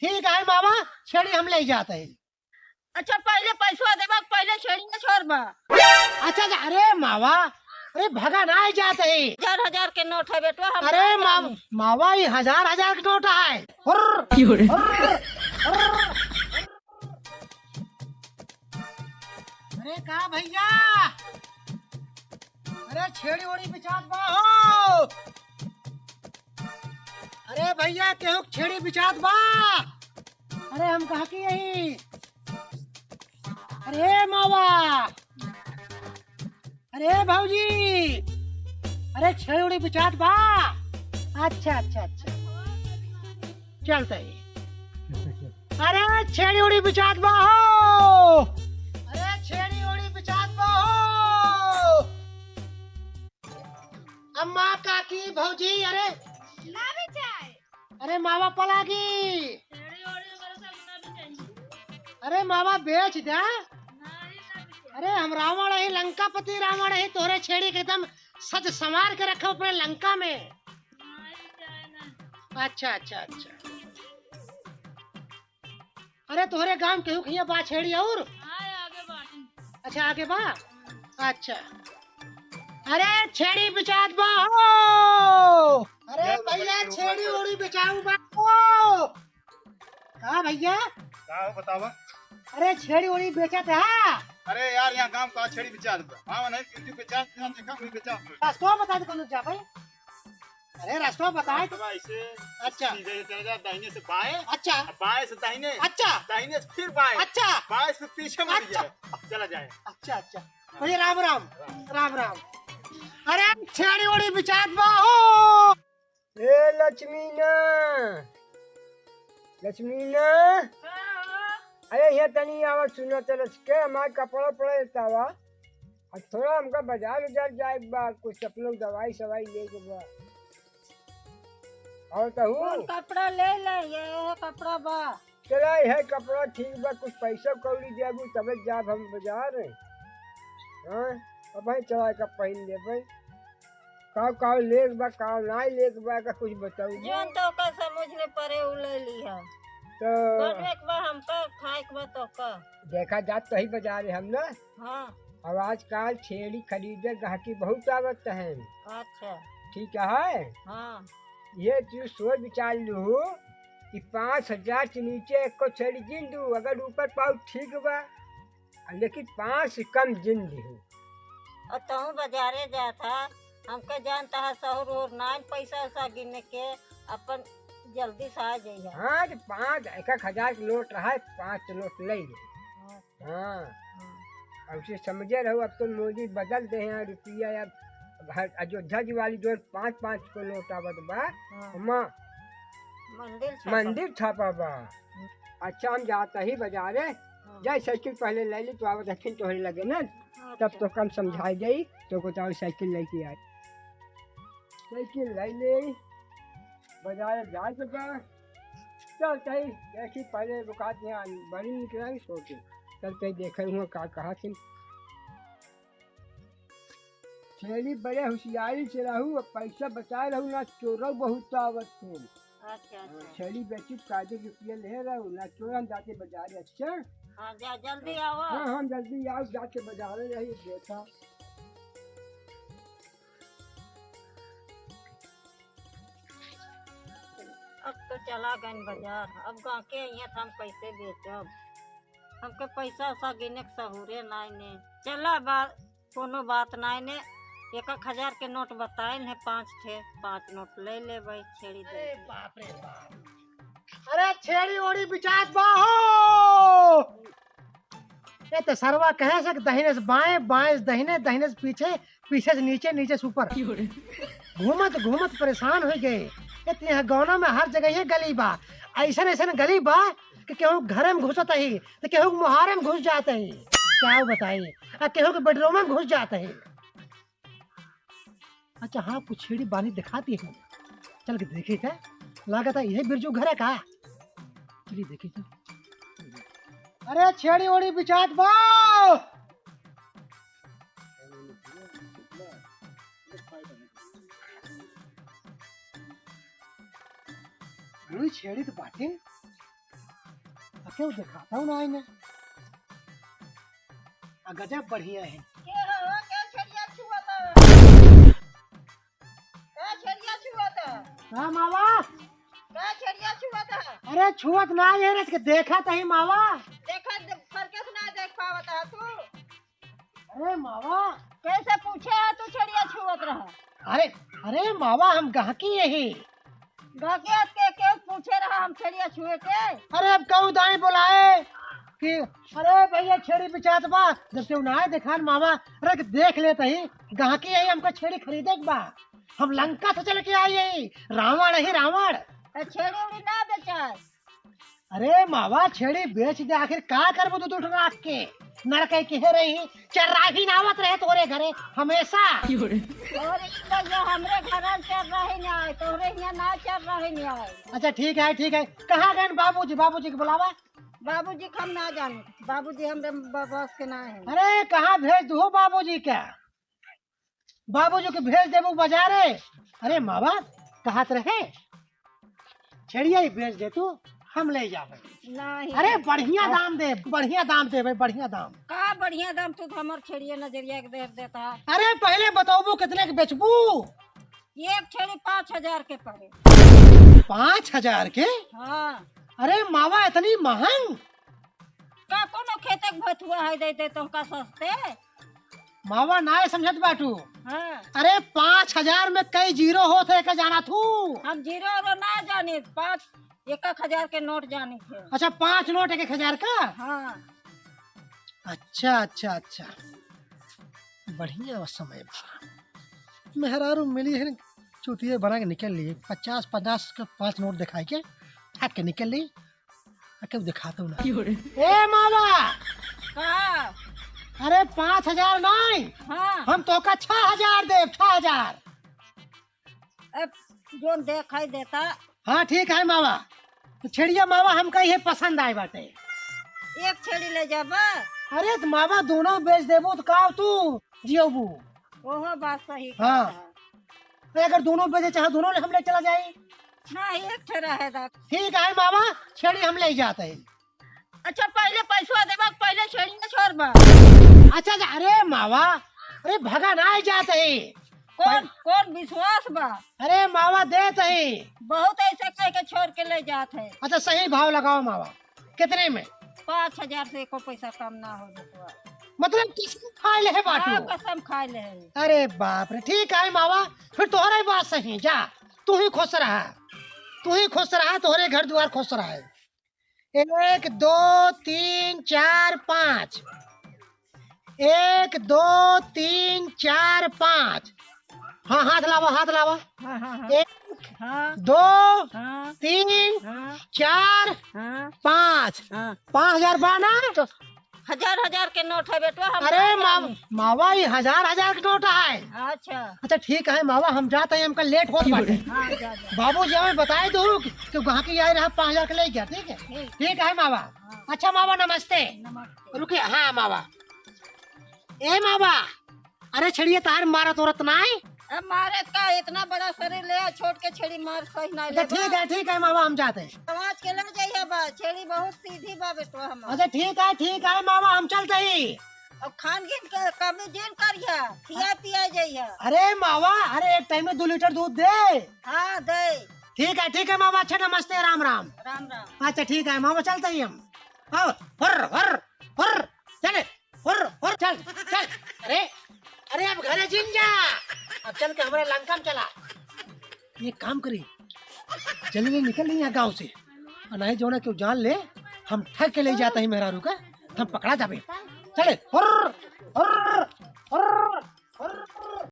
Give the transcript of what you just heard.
ठीक है मामा, छेड़ी हम ले जाते हैं। अच्छा पहले पैसा देबा, पहले छेड़ी न छोड़बा। अच्छा अरे मावा, अरे भगा ना जाते है। हजार हजार के नोट है बेटवा, हम अरे ना जाने। मावा ये हजार हजार का नोट है। अरे कहा भैया, अरे छेड़ी ओड़ी बिचात बा हो। अरे भैया केहू छेड़ी बिचात बा। अरे हम कहा की यही। अरे मावा, अरे भाऊजी, अरे छेड़ी ओड़ी बिचात बा। अच्छा अच्छा अच्छा, चलते ही। अरे छेड़ी ओड़ी बिचात बा हो। अरे छेड़ी ओड़ी बिचात बा हो। अम्मा काकी भौजी, अरे ना भी चाहे अरे मावा पलागी। छेड़ी ओड़ी मेरे से ना भी चाहिए। अरे मावा बेच दे। नहीं अरे हम रावण है, लंकापति रावण है, तोरे छेड़ी के एकदम सज संवार के रखो अपने लंका में। अच्छा अच्छा अच्छा। अरे तोहरे गांव केहू खिया बा छेड़ी और? आगे बाटी। अच्छा आगे बा। अच्छा, अरे छेड़ी बिचात बा हो। अरे भैया छेड़ी उड़ी बिचाऊ बा हो। कहा भैया? का बतावा? अरे छेड़ी उड़ी बेचत है। अरे यार यहाँ गांव का छेड़ी बेचा दो। हाँ नहीं किसी बेचा देखा कोई बेचा। रास्ता बता दे कौन जा भाई। अरे रास्ता बताए। तो ऐसे अच्छा सीधे चला जा, दाहिने से बाएं, अच्छा बाएं से दाहिने, अच्छा दाहिने से फिर बाएं, अच्छा बाएं से पीछे मुड़ अच्छा। जाए, चला जाए। अच्छा अच्छा भैया राम राम राम राम। अरे छेड़ी उड़ी बिचात बा हो। ए लक्ष्मीना, लक्ष्मीना, अरे ये तनी आवाज सुनो तो के हमारे कपड़ा पड़ा तावा। और थोड़ा हमका बाजार उजार जाए बा, कुछ सब लोग दवाई सवाई ले के बा। और कहूँ कपड़ा ले ले, ये कपड़ा बा। चला है कपड़ा ठीक बा, कुछ पैसा कौड़ी देबू तबे जाब हम बाजार। हाँ अब भाई चला का पहन ले भाई। काव ले बा, काव नहीं ले बा का कुछ बताऊ जोन तो का समझ में पड़े उ ले लिया। तो बनवे के बा हमका, खाए के बा तो का। देखा जात तो ही बाजार है हम ना। हाँ अब आजकल छेड़ी खरीदे गाहकी बहुत आवत है। अच्छा ठीक है, हाँ ये तू सोच विचार लू कि 5,000 के नीचे एक को छेड़ी जिन दू, अगर ऊपर पाऊ ठीक बा, लेकिन 5 से कम जिन दू। और तहु बाजारे जा था, हमका जानता है शहर और नाइन पैसा वैसा गिने के अपन जल्दी से आ जाइए। हाँ तो 1,000 के नोट रहा है, 5 नोट ले ले। हाँ अब से समझे रहो, अब तो मोदी बदल दे हैं रुपया। अब अयोध्या जी वाली जो 5-5 को नोट आवत बा, माँ मंदिर छापा बा। अच्छा हम जाता ही बाजारे जाए, साइकिल पहले ले ली तो आवत अखिन तोहरे लगे ना, तब तो कम समझाई गई तो को तो साइकिल लेके आई। साइकिल ले ले बाजार जाए तो बा। चल कहीं देखी पहले बुकात यहाँ बड़ी निकला सोचे, चल कहीं देखे हुआ का कहा थी। छेड़ी बड़े होशियारी से रहू, और पैसा बचाए रहू ना, चोरों बहुत आवत थे। अच्छा अच्छा छेड़ी बेची कायदे रुपये ले रहू ना, चोर हम जाके बाजार। अच्छा हाँ जा जल्दी आओ। हाँ हम जल्दी आओ, जाके बाजार रही देखा। अब तो चला गए बाजार, अब गाँव के यहाँ हम कैसे बेचब। हमके पैसा वैसा गिने के सहूरे नहीं ने। चला बात कोनो बात नहीं ने। 1,000 के नोट बताए है, 5 थे, 5 नोट ले ले भाई छेड़ी दे। बाप रे बाप। अरे छेड़ी ओड़ी बिचात बा हो। ये तो सरवा कहे से दाहिने से बाएं, बाएं से दाहिने, दाहिने से पीछे, पीछे से नीचे, नीचे से ऊपर। घूमत घूमत परेशान हो गए। इतने गौना में हर जगह ये गली बा, ऐसा ऐसा गली बा कि केहू घर में घुसत ही, तो केहू मुहारे में घुस जाते ही, क्या बताइए, और केहू के बेडरूम में घुस जाते ही। अच्छा हाँ कुछ छेड़ी बानी दिखाती है, चल के देखी क्या लागत है, यही बिरजू घर है का। चलिए देखी तो। अरे छेड़ी ओड़ी बिचात बा। छेड़ी तो बाटे, क्यों दिखाता हूँ ना इन्हें। गजब बढ़िया है। के हो के छड़िया छुआता के छड़िया छुआता हाँ मावा। के छड़िया छुआता अरे छुअत ना है रे, इसके देखा तही मावा। देखा फरकस ना देख पावता तू। अरे मावा। कैसे पूछे है तू छड़िया छुअत रहा। अरे अरे मावा हम गहकी यही। गाके के पूछे रहा हम छड़िया छुए के। अरे अब कहूँ दाई बुलाए कि अरे भैया छेड़ी बिचात बा, जब से उन्हें देखा न मामा, अरे देख लेते ही गहकी यही हमको छेड़ी खरीदे के बा। हम लंका से चल के आई यही, रावण ही रावण। छेड़ी उड़ी ना बेचा। अरे मावा छेड़ी बेच दे, आखिर का करबो तू दूठ राख के नरक कह रही चर्राही नावत रहे तोरे घरे हमेशा। और ये हमरे घर चल रहे नहीं आए, तोरे यहाँ ना चल रहे नहीं आए। अच्छा ठीक है ठीक है। कहाँ गए बाबूजी? बाबूजी के बुलावा। बाबूजी हम ना जाने, बाबूजी हमरे बस के ना है। अरे कहाँ भेज दू बाबूजी के? बाबूजी के भेज देबू बाजारे। अरे मावा कहत रहे छेड़िया ही भेज दे तू, हम ले जावे। नहीं अरे बढ़िया दाम दे, बढ़िया दाम दे भाई, बढ़िया दाम। का बढ़िया दाम तू तो हमार छेड़िया नजरिया के दे देता है। अरे पहले बताओ कितने के बेचबू? एक छेड़ी 5000 के पड़े। 5000 के? हाँ। अरे मावा इतनी महंग? का कोनो खेते के भथुआ है दे तो का सस्ते। मावा ना समझत बाटू। हाँ। अरे 5000 में कई जीरो होते का जाना तू? हम जीरो रो ना जाने, 1,000 के नोट जाने थे। अच्छा 5 नोट 1,000 का? हाँ। अच्छा अच्छा अच्छा बढ़िया समय मेहरारू मिली है, चुतिये बना के निकल लिए। 50 का 5 नोट दिखाई के हट के निकल ली। क्यों दिखाता हूँ ना। ए मावा का? अरे 5000 नहीं, हाँ। हम तो का 6000 दे। 6000 अब जो दिखाई देता। हाँ ठीक है मावा। तो छेड़िया मावा हमका ये पसंद आए बाटे। एक छेड़ी ले जाबा। अरे तो मावा दोनों बेच देबू तो का तू जियोबू? ओहो बात सही। हाँ। तो अगर दोनों बेचे चाहे दोनों हम ले चला जाए। ना एक ठेरा है दा। ठीक है मामा, छेड़ी हम ले जाते हैं। अच्छा पहले पैसा देबा, पहले छेड़ी न छोड़बा। अच्छा अच्छा। अरे मावा अरे भगा ना जाते हैं। कौन कौन विश्वास बा? अरे मावा देते हैं। बहुत ऐसे कह के छोड़ के ले जात है। अच्छा सही भाव लगाओ मावा। कितने में? 5000 से एको पैसा कम ना हो जाता। मतलब किसम खा ले है बाटू? हाँ, कसम खा ले है। अरे बाप रे। ठीक है मावा, फिर तुम्हारी बात सही। जा तू ही खुश रहा, तू ही खुश रहा, तुम्हारे घर द्वार खुश रहा है। 1 2 3 4 5। 1 2 3 4 5। हाँ हाथ लावा हाथ लावा। हाँ हाँ हाँ। 1 हाँ 2 हाँ 3 हाँ 4 हाँ 5। हाँ। 5000 बाना तो। 1000 के नोट है बेटवा। हम अरे ना मावा जाने। मावा ये 1000 के नोट है। अच्छा। अच्छा ठीक है मावा, हम जाते हैं, हमका लेट होत बाटे। हाँ जा जा। बाबूजी हमें बताए दो कि वहाँ की आए रहा 5000 के ले गया। ठीक है ठीक। ठीक है मावा। हाँ। अच्छा मावा नमस्ते। नमस्ते। रुके। हाँ मावा। ए मावा अरे छड़िए तार मारा तोरत ना है। अब मारे का इतना बड़ा शरीर ले आ, छोड़ के छेड़ी मार सही ना ले। अच्छा ठीक है मावा, हम जाते हैं। समाज के लग जाइए बा, छेड़ी बहुत सीधी बा बेटवा हमार। अच्छा ठीक है मावा, हम चलते ही। अब खान गिन के कभी जिन करिया, खिया पिया जाइए। अरे मावा अरे एक टाइम में 2 लीटर दूध दे। हाँ दे। ठीक है मावा। अच्छा नमस्ते, राम राम। राम राम। अच्छा ठीक है मावा, चलते ही हम। आओ हुर हुर हुर चले हुर हुर चल चल। अरे अरे अब घरे जिन जा, अब चल के हमारे लंका में चला। ये काम करी जल्दी निकल नहीं है गाँव से, और नहीं जो ना क्यों जान ले हम ठग के ले जाते हैं मेहरारू का, हम पकड़ा जावे। चले हुर हुर हुर हुर।